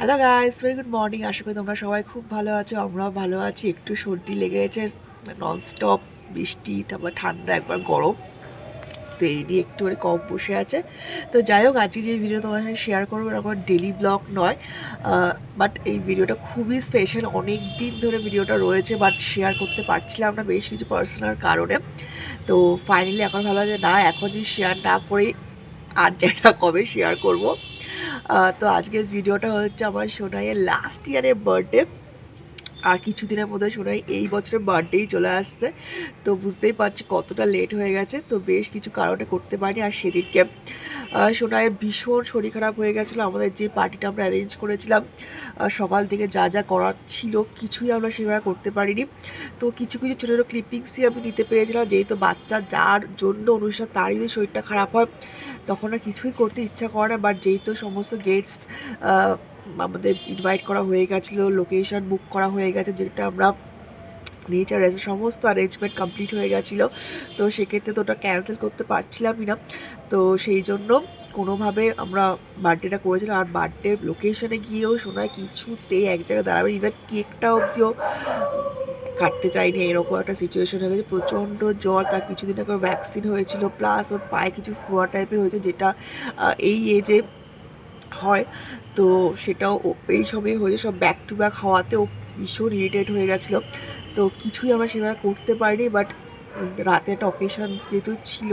Hello guys, very good morning. আশা করি তোমরা সবাই খুব ভালো আছো, আমরাও ভালো আছি। একটু সর্দি লেগে গেছে, ননস্টপ বৃষ্টি, তারপর ঠান্ডা, একবার গরম, তো এই নিয়ে একটু করে কম বসে আছে। তো যাই হোক, আজকে যে ভিডিও তোমার সাথে শেয়ার করবো আমার ডেলি ব্লগ নয়, বাট এই ভিডিওটা খুবই স্পেশাল। অনেক দিন ধরে ভিডিওটা রয়েছে, বাট শেয়ার করতে পারছিলাম না বেশ কিছু পার্সোনাল কারণে। তো ফাইনালি এখন ভালো যে না, এখন যদি শেয়ার না করে আর যেটা কবে শেয়ার করব। তো আজকের ভিডিওটা হচ্ছে আমার সোনাইয়ের লাস্ট ইয়ারের বার্থডে। আর কিছুদিনের মধ্যে সোনাই এই বছরের বার্থডেই চলে আসছে। তো বুঝতেই পারছি কতটা লেট হয়ে গেছে, তো বেশ কিছু কারণে করতে পারিনি। আর সেদিনকে সোনাইয়ের ভীষণ শরীর খারাপ হয়ে গেছিলো। আমাদের যে পার্টিটা আমরা অ্যারেঞ্জ করেছিলাম, সকাল থেকে যা যা করার ছিল কিছুই আমরা সেভাবে করতে পারিনি। তো কিছু কিছু ছোটো ছোটো ক্লিপিংসই আমি নিতে পেরেছিলাম, যেহেতু বাচ্চা যার জন্য অনুষ্ঠান তারই যদি শরীরটা খারাপ হয় তখন আর কিছুই করতে ইচ্ছা করে না। বাট যেহেতু সমস্ত গেস্ট আমাদের ইনভাইট করা হয়ে গেছিলো, লোকেশন বুক করা হয়ে গেছে, যেটা আমরা নেচার সমস্ত অ্যারেঞ্জমেন্ট কমপ্লিট হয়ে গেছিলো, তো সেক্ষেত্রে তো ওটা ক্যান্সেল করতে পারছিলামই না। তো সেই জন্য কোনোভাবে আমরা বার্থডেটা করেছিলাম। আর বার্থডে লোকেশনে গিয়েও শোনায় কিছুতেই এক জায়গায় দাঁড়াবে, ইভেন কেকটা অবধিও কাটতে চাইনি। এরকম একটা সিচুয়েশন হয়ে গেছে, প্রচণ্ড জ্বর। তার কিছুদিন আগে ভ্যাকসিন হয়েছিল, প্লাস ওর পায়ে কিছু ফোয়া টাইপের হয়েছে, যেটা এই এজে হয়। তো সেটাও এই সবই হয়েছে, সব ব্যাক টু ব্যাক হওয়াতে ও ভীষণ ইরিটেট হয়ে গেছিলো। তো কিছুই আমরা সেভাবে করতে পারিনি, বাট রাতে একটা অকেশন যেহেতু ছিল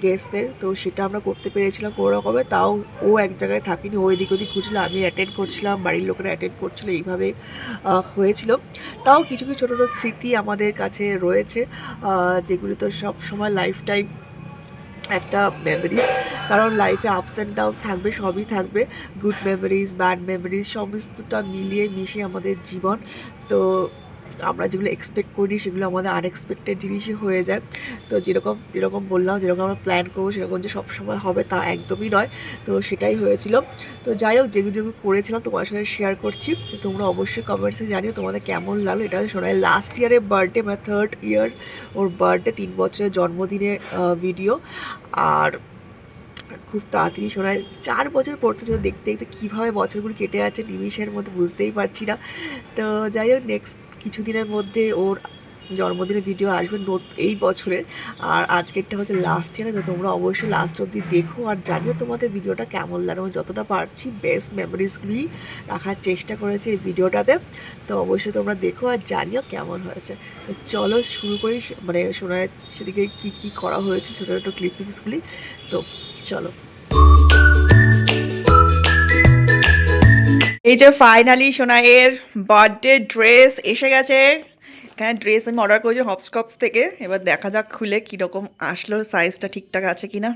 গেস্টদের, তো সেটা আমরা করতে পেরেছিলাম কোনো রকমে। তাও ও এক জায়গায় থাকিনি, ও এদিক ওদিক ঘুরছিল, আমি অ্যাটেন্ড করছিলাম, বাড়ির লোকেরা অ্যাটেন্ড করছিলো, এইভাবে হয়েছিল। তাও কিছু কিছু ছোটো ছোটো স্মৃতি আমাদের কাছে রয়েছে, যেগুলি তো সব সময় লাইফ টাইম একটা মেমোরিজ। কারণ লাইফে আপস অ্যান্ড ডাউন থাকবে, সবই থাকবে, গুড মেমোরিজ, ব্যাড মেমোরিজ, সমস্তটা মিলিয়ে মিশিয়ে আমাদের জীবন। তো আমরা যেগুলো এক্সপেক্ট করি সেগুলো আমাদের আনএক্সপেক্টেড জিনিসই হয়ে যায়। তো যেরকম যেরকম বললাম, যেরকম আমরা প্ল্যান করবো সেরকম যে সবসময় হবে তা একদমই নয়। তো সেটাই হয়েছিল। তো যাই হোক, যেগুলো যেগুলো করেছিলাম তোমার সাথে শেয়ার করছি। তো তোমরা অবশ্যই কমেন্টসে জানিও তোমাদের কেমন লাগলো। এটা হচ্ছে সোনাইয়ের লাস্ট ইয়ারের বার্থডে, মানে 3rd ইয়ার ওর বার্থডে, 3 বছরের জন্মদিনের ভিডিও। আর খুব তাড়াতাড়ি শোনায় 4 বছর পড়তে দেখতে দেখতে কীভাবে বছরগুলো কেটে যাচ্ছে নিমিষের মধ্যে বুঝতেই পারছি না। তো যাই হোক, নেক্সট কিছুদিনের মধ্যে ওর জন্মদিনের ভিডিও আসবে এই বছরের। আর আজকেরটা হচ্ছে লাস্ট ইয়ারে, তো তোমরা অবশ্যই লাস্ট অবধি দেখো আর জানিও তোমাদের ভিডিওটা কেমন লাগলো। যতটা পারছি বেস্ট মেমোরিজগুলি রাখার চেষ্টা করেছি এই ভিডিওটাতে। তো অবশ্যই তোমরা দেখো আর জানিও কেমন হয়েছে। তো চলো শুরু করি, মানে শোনায় সেদিকে কী কী করা হয়েছে ছোটো ছোটো ক্লিপিংসগুলি। তো চলো। এই যে ফাইনালি সোনাইয়ের বার্থডে ড্রেস এসে গেছে। এখানে ড্রেস আমি অর্ডার করেছি হপস্কপস থেকে। এবার দেখা যাক খুলে কীরকম আসলো, সাইজটা ঠিকঠাক আছে কিনা।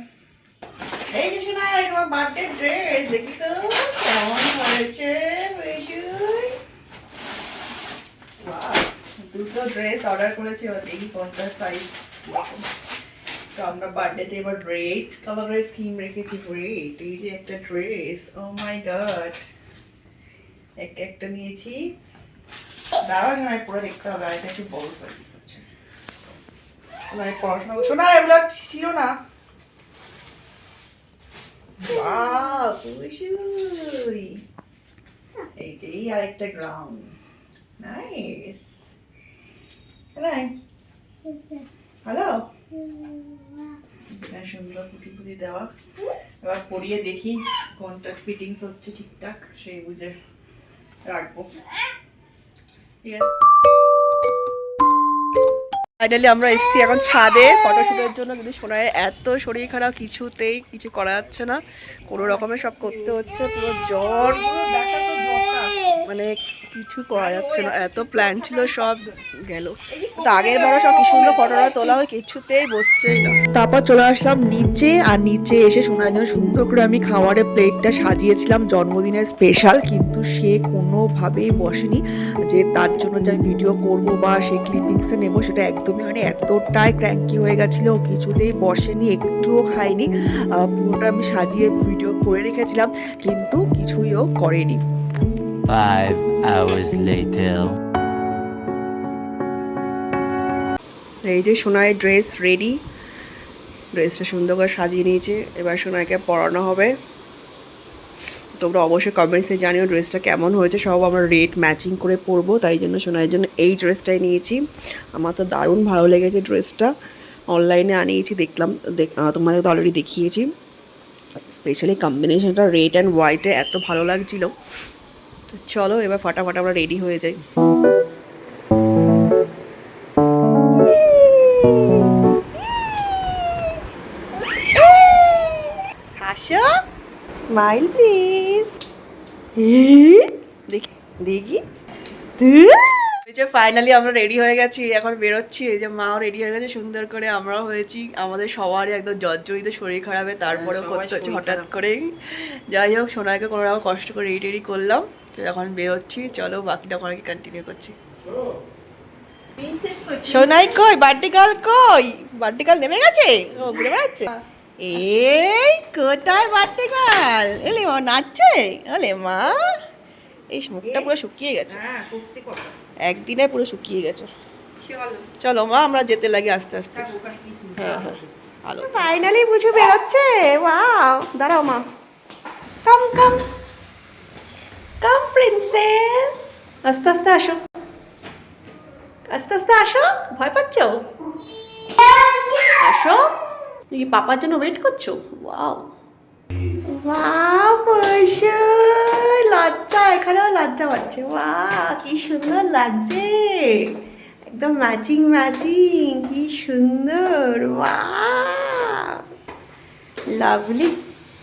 এই যে সোনাই, তোমার বার্থডে ড্রেস দেখি তো কেমন হয়েছে। দুটো ড্রেস অর্ডার করেছি, এবার দেখি কোনটা সাইজ। তো আমরা বার্থডেতে এবার রেড কালারের থিম রেখেছি। রেড, এই যে একটা ড্রেস, ও মাই গড, একটা নিয়েছি। দাঁড়াও না, পুরো দেখতে হবে। আর এটা একটু বড় সাইজ আছে। পড়াশোনা শোনা, এগুলো ছিল না। এই যে আর একটা গ্রাউন্ড, নাইস। হ্যালো, সুন্দর পুঁটি পুঁটি দেওয়া। এবার পরিয়ে দেখি কোনটা ফিটিংস হচ্ছে ঠিকঠাক, সেই বুঝে রাখবো। ঠিক আছে, ফাইনালি আমরা এসেছি এখন ছাদে ফটোশুটের জন্য। কিন্তু সোনাইয়ের এত শরীর খারাপ, কিছুতেই কিছু করা যাচ্ছে না, কোনো রকমের সব করতে হচ্ছে। পুরো জ্বর, মানে কিছু করা যাচ্ছে না। এত প্ল্যান ছিল, সব গেল। তো আগের বারও সব কি সুন্দর ফটোটা তোলা হয়, কিছুতেই বসছেই না। তারপর চলে আসলাম নিচে, আর নিচে এসে শোনার জন্য সুন্দর করে আমি খাবারের প্লেটটা সাজিয়েছিলাম জন্মদিনের স্পেশাল, কিন্তু সে কোনোভাবেই বসেনি। যে তার জন্য যা ভিডিও করব বা সেই ক্লিপিংসে নেবো সেটা একদমই হয়নি। এতটাই ক্র্যাঙ্কি হয়ে গেছিলো, কিছুতেই বসেনি, একটুও খায়নি। পুরোটা আমি সাজিয়ে ভিডিও করে রেখেছিলাম, কিন্তু কিছুই ও করেনি। 5 hours later. এই যে সোনাইয়ের ড্রেস রেডি, ড্রেসটা সুন্দর করে সাজিয়ে নিয়েছে। এবার সোনাইকে পরানো হবে। তোমরা অবশ্যই কমেন্টসে জানিও ড্রেসটা কেমন হয়েছে। সব আমরা রেট ম্যাচিং করে পরবো, তাই জন্য সোনাইয়ের জন্য এই ড্রেসটাই নিয়েছি। আমার তো দারুণ ভালো লেগেছে ড্রেসটা, অনলাইনে আনিয়েছি, দেখলাম তোমাদের তো অলরেডি দেখিয়েছি। স্পেশালি কম্বিনেশনটা রেড অ্যান্ড হোয়াইটে এত ভালো লাগছিলো। চলো এবার ফাটাফাট আমরা রেডি হয়ে যাই। হাসো, স্মাইল প্লিজ। দেখি দেখি এই যে ফাইনালি আমরা রেডি হয়ে গেছি, এখন বেরোচ্ছি। এই যে মাও রেডি হয়ে গেছে সুন্দর করে, আমরাও হয়েছি। আমাদের সবারই একদম জর্জরিত শরীর খারাপে, তারপরেও করতে হচ্ছে হঠাৎ করেই। যাই হোক, সোনাকে কোনো রকম কষ্ট করে রেডি করলাম, তো এখন বেরোচ্ছি। চলো বাকিটা ওখানে কন্টিনিউ করছি। সোনাই কই, বার্থডে গার্ল কই? বার্থডে গার্ল নেমে গেছে, ও ঘুরে বেড়াচ্ছে। এই কোথায় বার্থডে গার্ল? এলে মা নাচছে, ওলে মা। এই মুখটা পুরো শুকিয়ে গেছে, একদিনে পুরো শুকিয়ে গেছে। চলো মা আমরা যেতে লাগি আস্তে আস্তে। হ্যাঁ হ্যাঁ ভালো। ফাইনালি বুঝু বেরোচ্ছে, ওয়াও। দাঁড়াও মা, কাম কাম কাম প্রিন্সেস, আস্তে আস্তে আসো, আস্তে আস্তে আসো। ভয় পাচ্ছ? আসো। তুমি কি পাপার জন্য ওয়েট করছো? ওয়াও ওয়াও পয়সা, লজ্জা, এখানেও লজ্জা পাচ্ছে। ওয়াও কি সুন্দর লাগছে, একদম ম্যাচিং ম্যাচিং, কি সুন্দর। Wow lovely.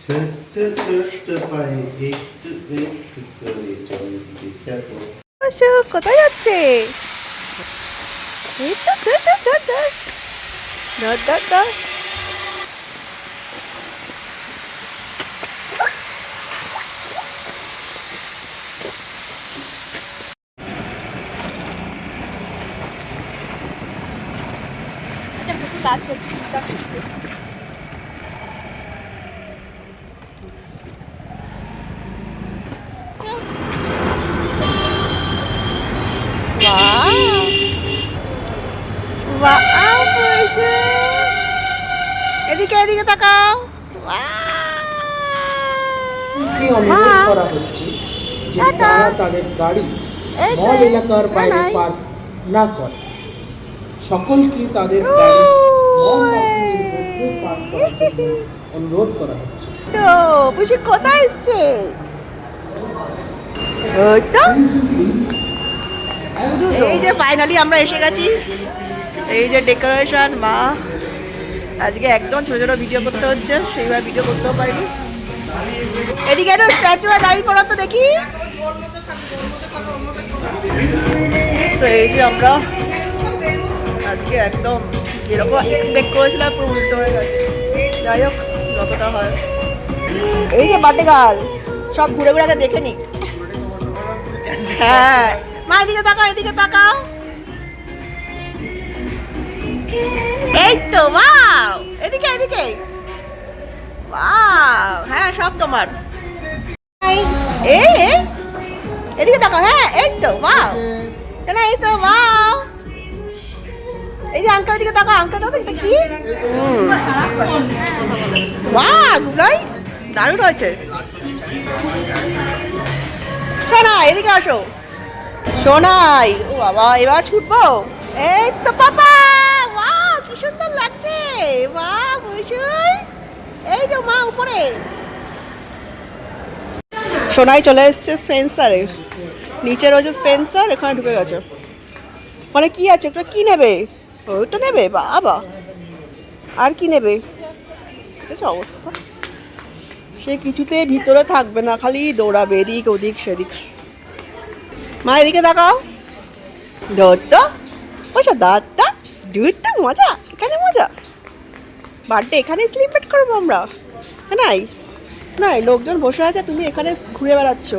ছোট্ট ছোট্ট পায়ে একটু একটু করে চলতে থাকো। অশোক কোথায় যাচ্ছে? এই তো ধর ধর ধর ধর ধর ধর ধর। লাগছে এদিকে এদিকে তাকাও। কি অনুরোধ করা হচ্ছে যে তারা তাদের গাড়ি মল এলাকার বাইরে পার্ক না করে, সকলকে তাদের গাড়ি মল মাঠের মধ্যে পার্ক করার জন্য অনুরোধ করা হচ্ছে। তো বুঝি কোথায় এসছে? ওই তো এই যে ফাইনালি আমরা এসে গেছি। এই যে ডেকোরেশন, মা আজকে একদম ছোট ছোট ভিডিও করতে হচ্ছে, সেইবার ভিডিও করতেও পারিনি। এদিকে একটু স্ট্যাচু দাঁড়িয়ে পড়া তো দেখি। তো এই যে আমরা আজকে একদম যেরকম এক্সপেক্ট করেছিলাম পুরো উল্টো হয়ে গেছে। যাই হোক যতটা হয়। এই যে বার্থডে গার্ল সব ঘুরে ঘুরে আগে দেখে নি। হ্যাঁ মা এদিকে তাকাও, এদিকে তাকাও। এই তো ওয়াও, এদিকে এদিকে। ওয়াও হ্যাঁ সব তোমার। এই এদিকে তাকাও, হ্যাঁ এই তো ওয়াও, কেন এই তো ওয়াও। এই যে আঙ্কেল দিকে তাকাও, আঙ্কেল দাও তো এটা কি? ওয়াও গুলাই দারুণ হয়েছে। সোনাই এদিকে আসো, সোনাই। ও বাবা এবার ছুটবো। এই তো পাপা, ওয়াও কি সুন্দর লাগছে। ওয়াও বসুই, এই যে মা উপরে। সোনাই চলে এসছে স্পেন্সারে, নিচে রয়েছে স্পেন্সার, এখানে ঢুকে গেছে। মানে কি আছে ওটা, কি নেবে? ওটা নেবে বাবা, আর কি নেবে? অবস্থা সে কিছুতে ভিতরে থাকবে না, খালি দৌড়াবে এদিক ওদিক সেদিক। মা এদিকে দেখাও, দৌড়টা বসা দাঁতটা দুধটা মজা, এখানে মজা। বার্থডে এখানে সেলিব্রেট করবো আমরা। নাই নাই লোকজন বসে আছে, তুমি এখানে ঘুরে বেড়াচ্ছ।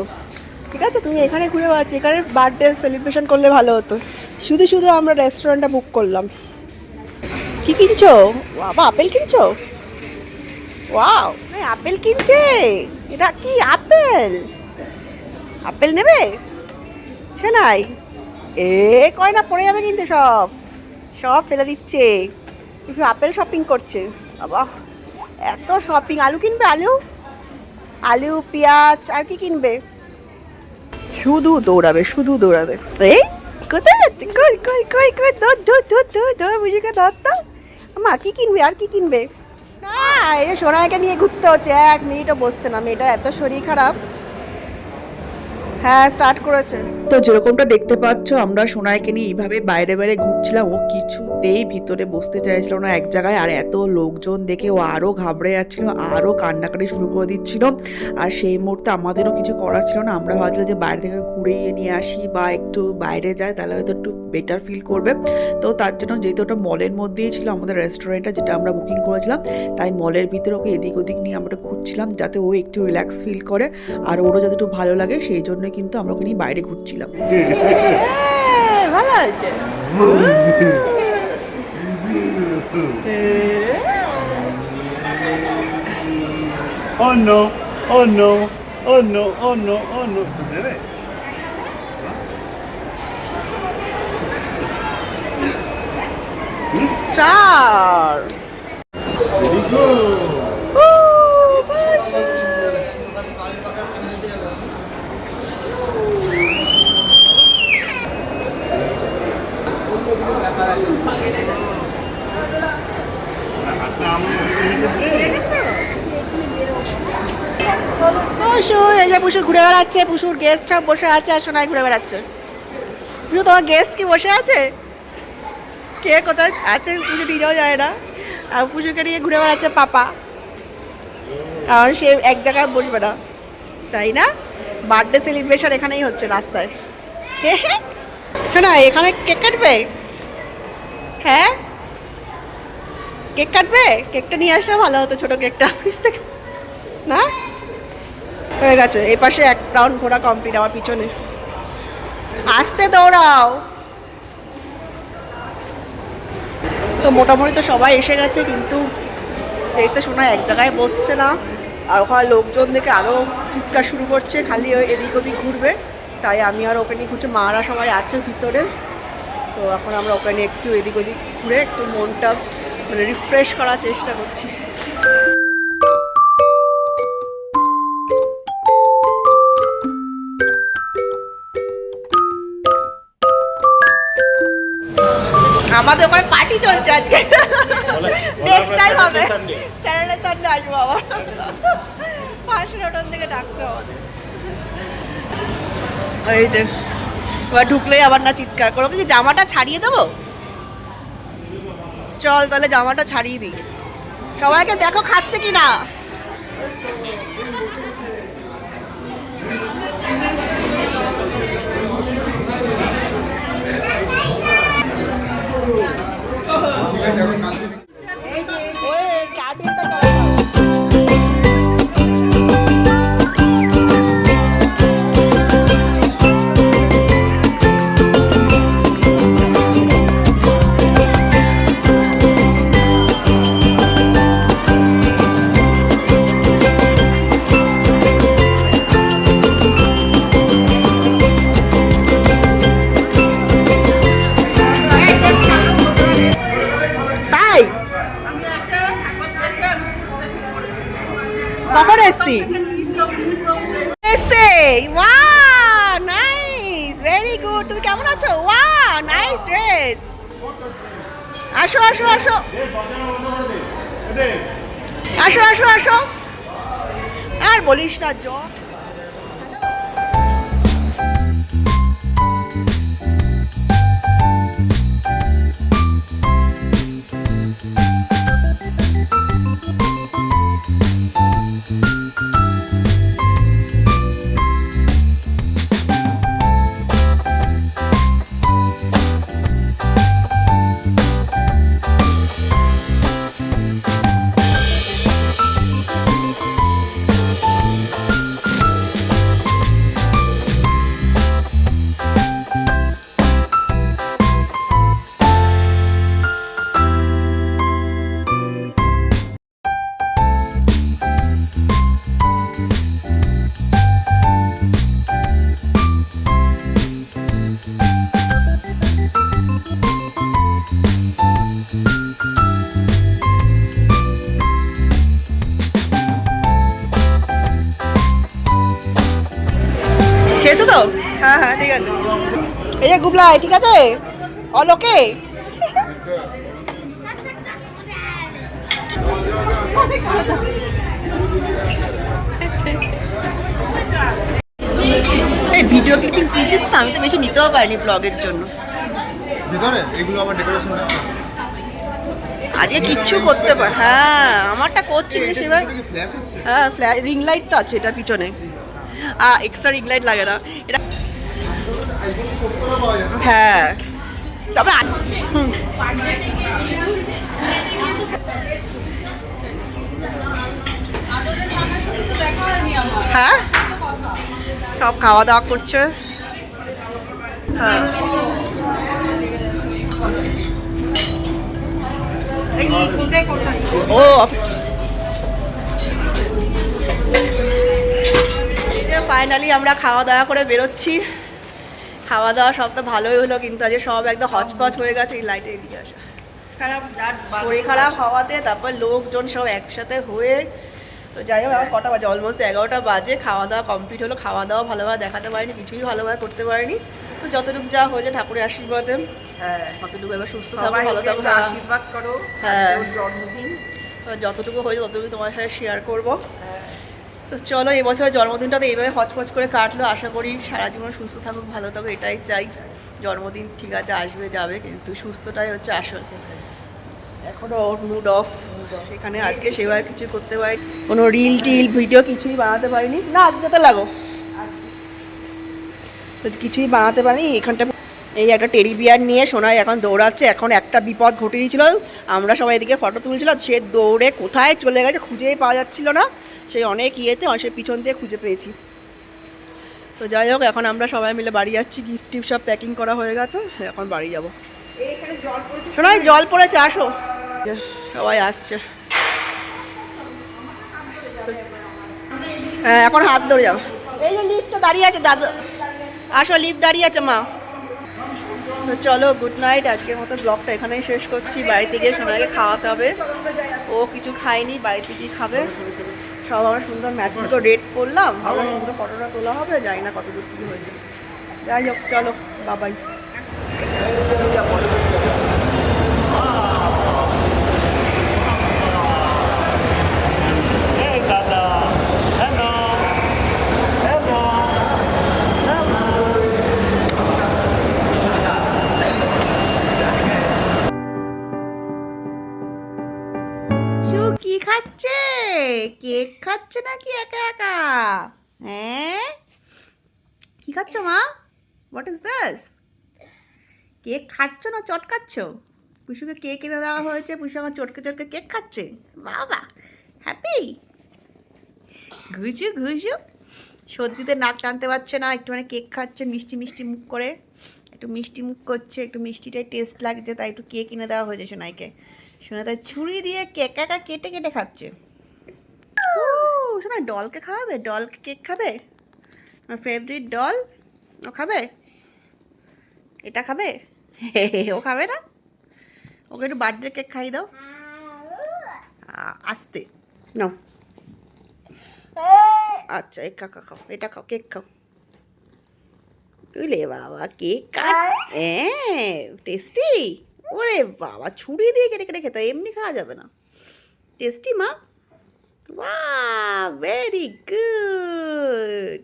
ঠিক আছে তুমি এখানে ঘুরে বেড়াচ্ছ, এখানে বার্থডে সেলিব্রেশন করলে ভালো হতো। শুধু শুধু আমরা রেস্টুরেন্টটা বুক করলাম। কি কিনছো বাবা? আপেল কিনছো? ওয়াও আপেল কিনছে। এটা কি আপেল? আপেল নেবে? সে নাই এ কয় না পড়ে যাবে কিন্তু, সব সব ফেলে দিচ্ছে। কিছু আপেল শপিং করছে বাবা, এত শপিং। আলু কিনবে? আলু আলু পেঁয়াজ আর কি কিনবে? শুধু দৌড়াবে শুধু দৌড়াবে। এই কোথায় যাচ্ছে? কই কই কই কই ধর ধর ধর ধর ধর বুঝিকে ধর তো। মা কি কিনবে আর কি কিনবে? না এই যে সোনাইকে নিয়ে ঘুরতে হচ্ছে, 1 মিনিটও বসছে না, মেয়েটা এত শরীর খারাপ। হ্যাঁ স্টার্ট করেছে। তো যেরকমটা দেখতে পাচ্ছ আমরা সোনাইকে নিয়ে এইভাবে বাইরে বাইরে ঘুরছিলাম, ও কিছুতেই ভিতরে বসতে চাইছিল না এক জায়গায়, আর এত লোকজন দেখে ও আরও ঘাবড়ে যাচ্ছিল, আরও কান্নাকাটি শুরু করে দিচ্ছিল। আর সেই মুহূর্তে আমাদেরও কিছু করার ছিল না, আমরা ভাবছিলাম যে বাইরে থেকে ঘুরে নিয়ে আসি বা একটু বাইরে যাই তাহলে হয়তো একটু বেটার ফিল করবে। তো তার জন্য যেহেতু ওটা মলের মধ্যেই ছিল আমাদের রেস্টুরেন্টটা যেটা আমরা বুকিং করেছিলাম, তাই মলের ভিতরে ওকে এদিক ওদিক নিয়ে আমরা ঘুরছিলাম যাতে ও একটু রিল্যাক্স ফিল করে আর ওরও যাতে একটু ভালো লাগে, সেই জন্য কিন্তু আমরা ওকে নিয়ে বাইরে ঘুরছিলাম। ভালো হয়েছে। Oh no, oh no, oh no, oh no, oh no. দেবে? Star Very good. পুষু এই যে পুষু ঘুরে বেড়াচ্ছে, পুষুর গেস্ট সব বসে আছে আর সোনাই ঘুরে বেড়াচ্ছে। পুষু তোমার গেস্ট কি বসে আছে? কে কোথায় আছে পুষু নিজেও যায় না, আর পুষুকে নিয়ে ঘুরে বেড়াচ্ছে পাপা, কারণ সে এক জায়গায় বসবে না, তাই না? বার্থডে সেলিব্রেশন এখানেই হচ্ছে রাস্তায়। শোনা এখানে কেক কাটবে? হ্যাঁ কেক কাটবে? কেকটা নিয়ে আসলে ভালো হতো, ছোটো কেকটা অফিস থেকে। না হয়ে গেছে, এই পাশে 1 রাউন্ড ঘোরা কমপ্লিট, আমার পিছনে আসতে দৌড়াও। তো মোটামুটি তো সবাই এসে গেছে, কিন্তু যেহেতু শোনা এক জায়গায় বসছে না আর ওখানে লোকজন দেখে আরও চিৎকার শুরু করছে, খালি ওই এদিক ওদিক ঘুরবে, তাই আমি আর ওকে নিয়ে ঘুরছি। মারা সবাই আছে ভিতরে, তো এখন আমরা ওকে নিয়ে একটু এদিক ওদিক ঘুরে একটু মনটা মানে রিফ্রেশ করার চেষ্টা করছি। আমাদের ওখানে পার্টি চলছে আজকে, নেক্সট টাইম হবে স্যাটারডে সানডে আসবো আবার। পাশের হোটেল থেকে ডাকছে আমাদের। এই যে এবার ঢুকলেই আবার না চিৎকার করো, কি জামাটা ছাড়িয়ে দেবো? চল তাহলে জামাটা ছাড়িয়ে দিই, সবাইকে দেখো খাচ্ছে কি না। কখন এসছি? Wow nice, very good. তুমি কেমন আছো? Wow nice dress. আসো আসো আসো আসো আসো আসো, আর বলিস না জ। হ্যাঁ হ্যাঁ ঠিক আছে। এই যে গুবলাই ঠিক আছে, অল ওকে। এই ভিডিও ক্লিপিংস নিচ্ছিস তো, আমি তো বেশি নিতেও পারিনি ব্লগের জন্য। ভিতরে এগুলো আমার ডেকোরেশন আজকে কিচ্ছু করতে পার, হ্যাঁ আমারটা করছি কিন্তু সেবার। ফ্ল্যাশ হচ্ছে। হ্যাঁ রিং লাইট তো আছে এটার পিছনে, এক্সট্রা রিং লাইট লাগে না এটা। হ্যাঁ তবে হ্যাঁ সব খাওয়া দাওয়া করছে। হ্যাঁ ও ফাইনালি আমরা খাওয়া দাওয়া করে বেরোচ্ছি। খাওয়া দাওয়া সব তো ভালোই হলো, কিন্তু আজকে সব একদম হচপচ হয়ে গেছে। এই লাইটের এদিকে আসা শরীর খারাপ হওয়াতে, তারপর লোকজন সব একসাথে হয়ে, তো যাই হোক আমার কটা বাজে, অলমোস্ট 11টা বাজে। খাওয়া দাওয়া কমপ্লিট হলো। খাওয়া দাওয়া ভালোভাবে দেখাতে পারিনি, কিছুই ভালোভাবে করতে পারিনি। তো যতটুকু যা হয়েছে ঠাকুরের আশীর্বাদে, হ্যাঁ ততটুকু এবার সুস্থ থাকো, ভালো থাকো, আশীর্বাদ করো। হ্যাঁ জন্মদিন যতটুকু হয়েছে ততটুকু তোমার সাথে শেয়ার করবো। তো চলো এবছর জন্মদিনটা তো এইভাবে হচপচ করে কাটলো। আশা করি সারা জীবন সুস্থ থাকুক, ভালো থাকুক, এটাই চাই। জন্মদিন ঠিক আছে আসবে যাবে, কিন্তু সুস্থটাই হচ্ছে আসল। এখনও ওর মুড অফ, এখানে আজকে সেভাবে কিছু করতে পারি, কোনো রিল টিল ভিডিও কিছুই বানাতে পারিনি। না আজ যেতে লাগো, তো কিছুই বানাতে পারিনি। এখানটা এই একটা টেডি বিয়ার নিয়ে সোনাই এখন দৌড়াচ্ছে। এখন একটা বিপদ ঘটে গিয়েছিল, আমরা সবাই এদিকে ফটো তুলছিলাম, সে দৌড়ে কোথায় চলে গেছে খুঁজেই পাওয়া যাচ্ছিল না। সেই অনেক ইয়েতে সে পিছন দিয়ে খুঁজে পেয়েছি। তো যাই হোক এখন আমরা সবাই মিলে বাড়ি যাচ্ছি। গিফট টিফট সব প্যাকিং করা হয়ে গেছে, এখন বাড়ি যাবো। শোনাই জল পড়েছে, আসো সবাই আসছে। হ্যাঁ এখন হাত ধরে যাও। এই যে লিফটটা দাঁড়িয়ে আছে দাদু, আসো লিফট দাঁড়িয়ে আছে মা। তো চলো গুড নাইট, আজকের মতো ব্লগটা এখানেই শেষ করছি। বাড়িতে গিয়ে সোনাকে খাওয়াতে হবে, ও কিছু খায়নি, বাড়িতে গিয়ে খাবে। সব আমরা সুন্দর ম্যাচিং করে রেড করলাম, আমরা সুন্দর ফটোটা তোলা হবে, জানি না কত দূর কী হয়েছে। যাই হোক চলো বাবাই। কি খাচ্ছে? কেক খাচ্ছে নাকি একা একা? হ্যাঁ কি খাচ্ছ মা? What is this? কেক খাচ্ছ না চটকাচ্ছ? পুষুকে কেক এনে দেওয়া হয়েছে, পুষু আমার চটকে চটকে কেক খাচ্ছে। বাবা হ্যাপি। ঘুষু ঘুষু সর্দিতে নাক টানতে পারছে না, একটুখানি কেক খাচ্ছে, মিষ্টি মিষ্টি মুখ করে, একটু মিষ্টি মুখ করছে, একটু মিষ্টিটাই টেস্ট লাগছে, তাই একটু কেক এনে দেওয়া হয়েছে সোনাইকে। শোনা তাই ছুরি দিয়ে কেক একা কেটে কেটে খাচ্ছে। শোনা ডলকে খাওয়াবে, ডলকে কেক খাবে, আমার ফেভারিট ডল, ও খাবে, এটা খাবে, ও খাবে না? ওকে একটু বার্থডে কেক খাইয়ে দাও আস্তে নাও। আচ্ছা এই খাও খাও, এটা খাও, কেক খাও। বুঝলে বাবা কেক কাট, হ্যাঁ টেস্টি। ওরে বাবা ছুরি দিয়ে কেটে কেটে খেতে, এমনি খাওয়া যাবে না। টেস্টি মা, বাহ ভেরি গুড।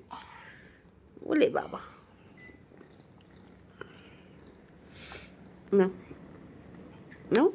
ওলে বাবা নাও নাও।